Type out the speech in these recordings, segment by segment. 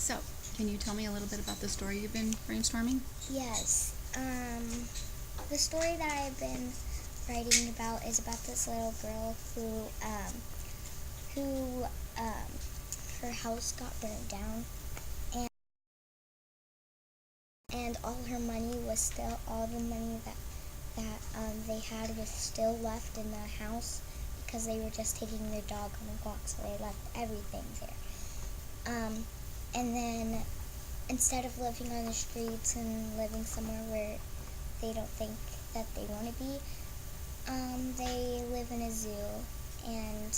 So, can you tell me a little bit about the story you've been brainstorming? Yes. The story that I've been writing about is about this little girl who her house got burned down, and all her money was still all the money that they had was still left in the house because they were just taking their dog on a walk, so they left everything there. And then instead of living on the streets and living somewhere where they don't think that they want to be, they live in a zoo, and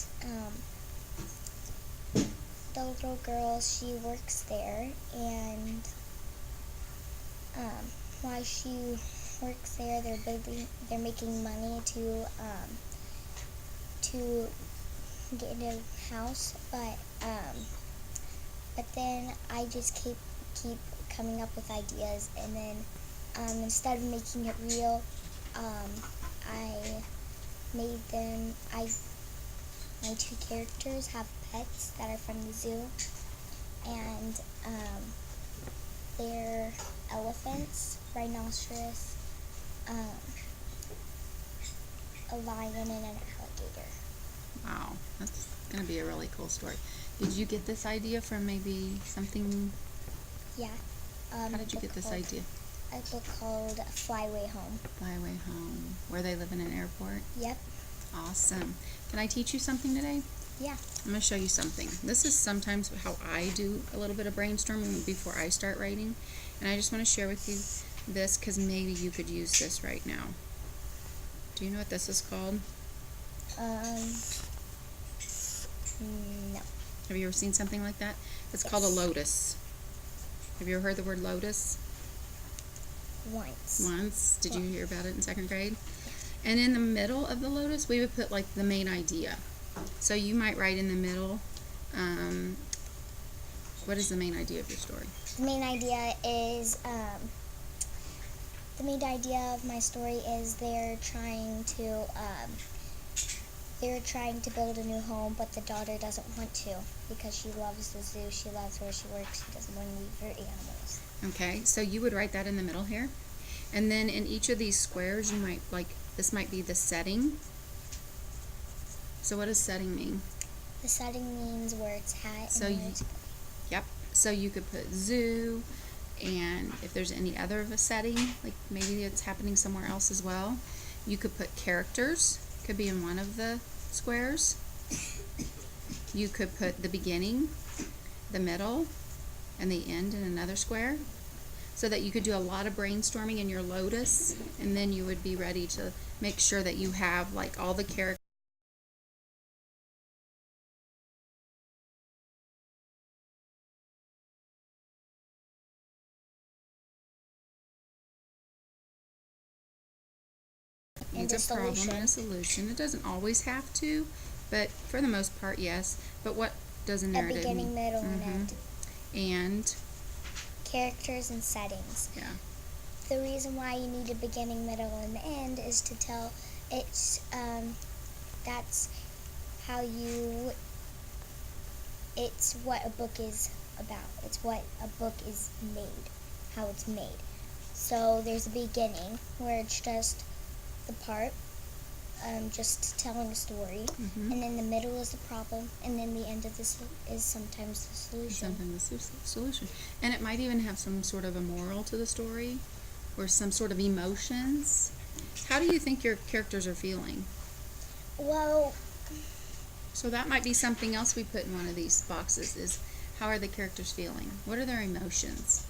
the little girl, she works there, and while she works there, they're making money to get a house, but then I just keep coming up with ideas, and then instead of making it real, I made them. My two characters have pets that are from the zoo, and they're elephants, rhinoceros, a lion, and an alligator. Wow, that's going to be a really cool story. Did you get this idea from maybe something? Yeah. How did you get this idea? A book called Fly Away Home. Fly Away Home, where they live in an airport? Yep. Awesome. Can I teach you something today? Yeah. I'm going to show you something. This is sometimes how I do a little bit of brainstorming before I start writing. And I just want to share with you this because maybe you could use this right now. Do you know what this is called? No. Have you ever seen something like that? It's called a lotus. Have you ever heard the word lotus? Once. Did you hear about it in second grade? And in the middle of the lotus, we would put like the main idea. So you might write in the middle, what is the main idea of your story? The main idea is the main idea of my story is they're trying to build a new home, but the daughter doesn't want to because she loves the zoo, she loves where she works, she doesn't want to leave her animals. Okay, so you would write that in the middle here. And then in each of these squares, you might, like, this might be the setting. So what does setting mean? The setting means where it's at. So yep. So you could put zoo, and if there's any other of a setting, like maybe it's happening somewhere else as well, you could put characters, could be in one of the squares. You could put the beginning, the middle, and the end in another square, so that you could do a lot of brainstorming in your lotus, and then you would be ready to make sure that you have like all the characters And needs a problem and a solution. It doesn't always have to, but for the most part, yes. But what does a narrative a beginning, mean? middle, and end. And Characters and settings. yeah. The reason why you need a beginning, middle, and end is to tell that's how you. It's what a book is about. It's what a book is made, how it's made. So there's a beginning where it's just the part, just telling a story, and then the middle is the problem, and then the end of this is sometimes the solution. Sometimes the solution. And it might even have some sort of a moral to the story or some sort of emotions. How do you think your characters are feeling? Well, so that might be something else we put in one of these boxes is how are the characters feeling? What are their emotions?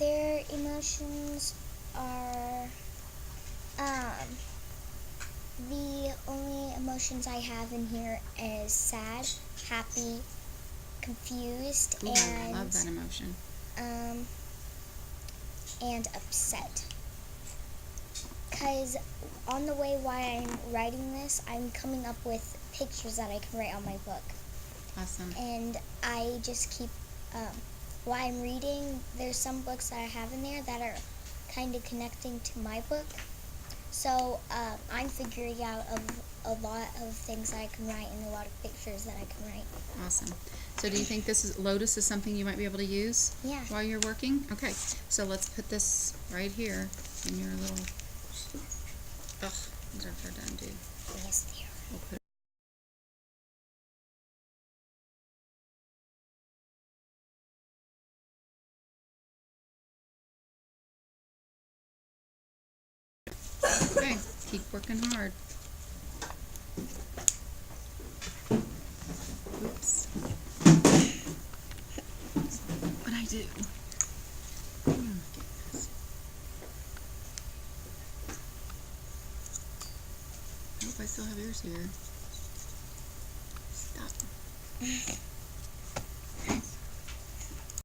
Their emotions are the only emotions I have in here is sad, happy, confused, Ooh, and I love that emotion. And upset. Because on the way while I'm writing this, I'm coming up with pictures that I can write on my book. Awesome. And I just keep, while I'm reading, there's some books that I have in there that are kind of connecting to my book. So I'm figuring out a lot of things that I can write and a lot of pictures that I can write. Awesome. So So do you think this is Lotus is something you might be able to use Yeah. while you're working? Okay, so let's put this right here in your little. Ugh, these are hard to undo. Yes, they are. We'll put Okay, keep working hard. Oops. What'd I do? Oh my goodness. I hope I still have yours here. Stop.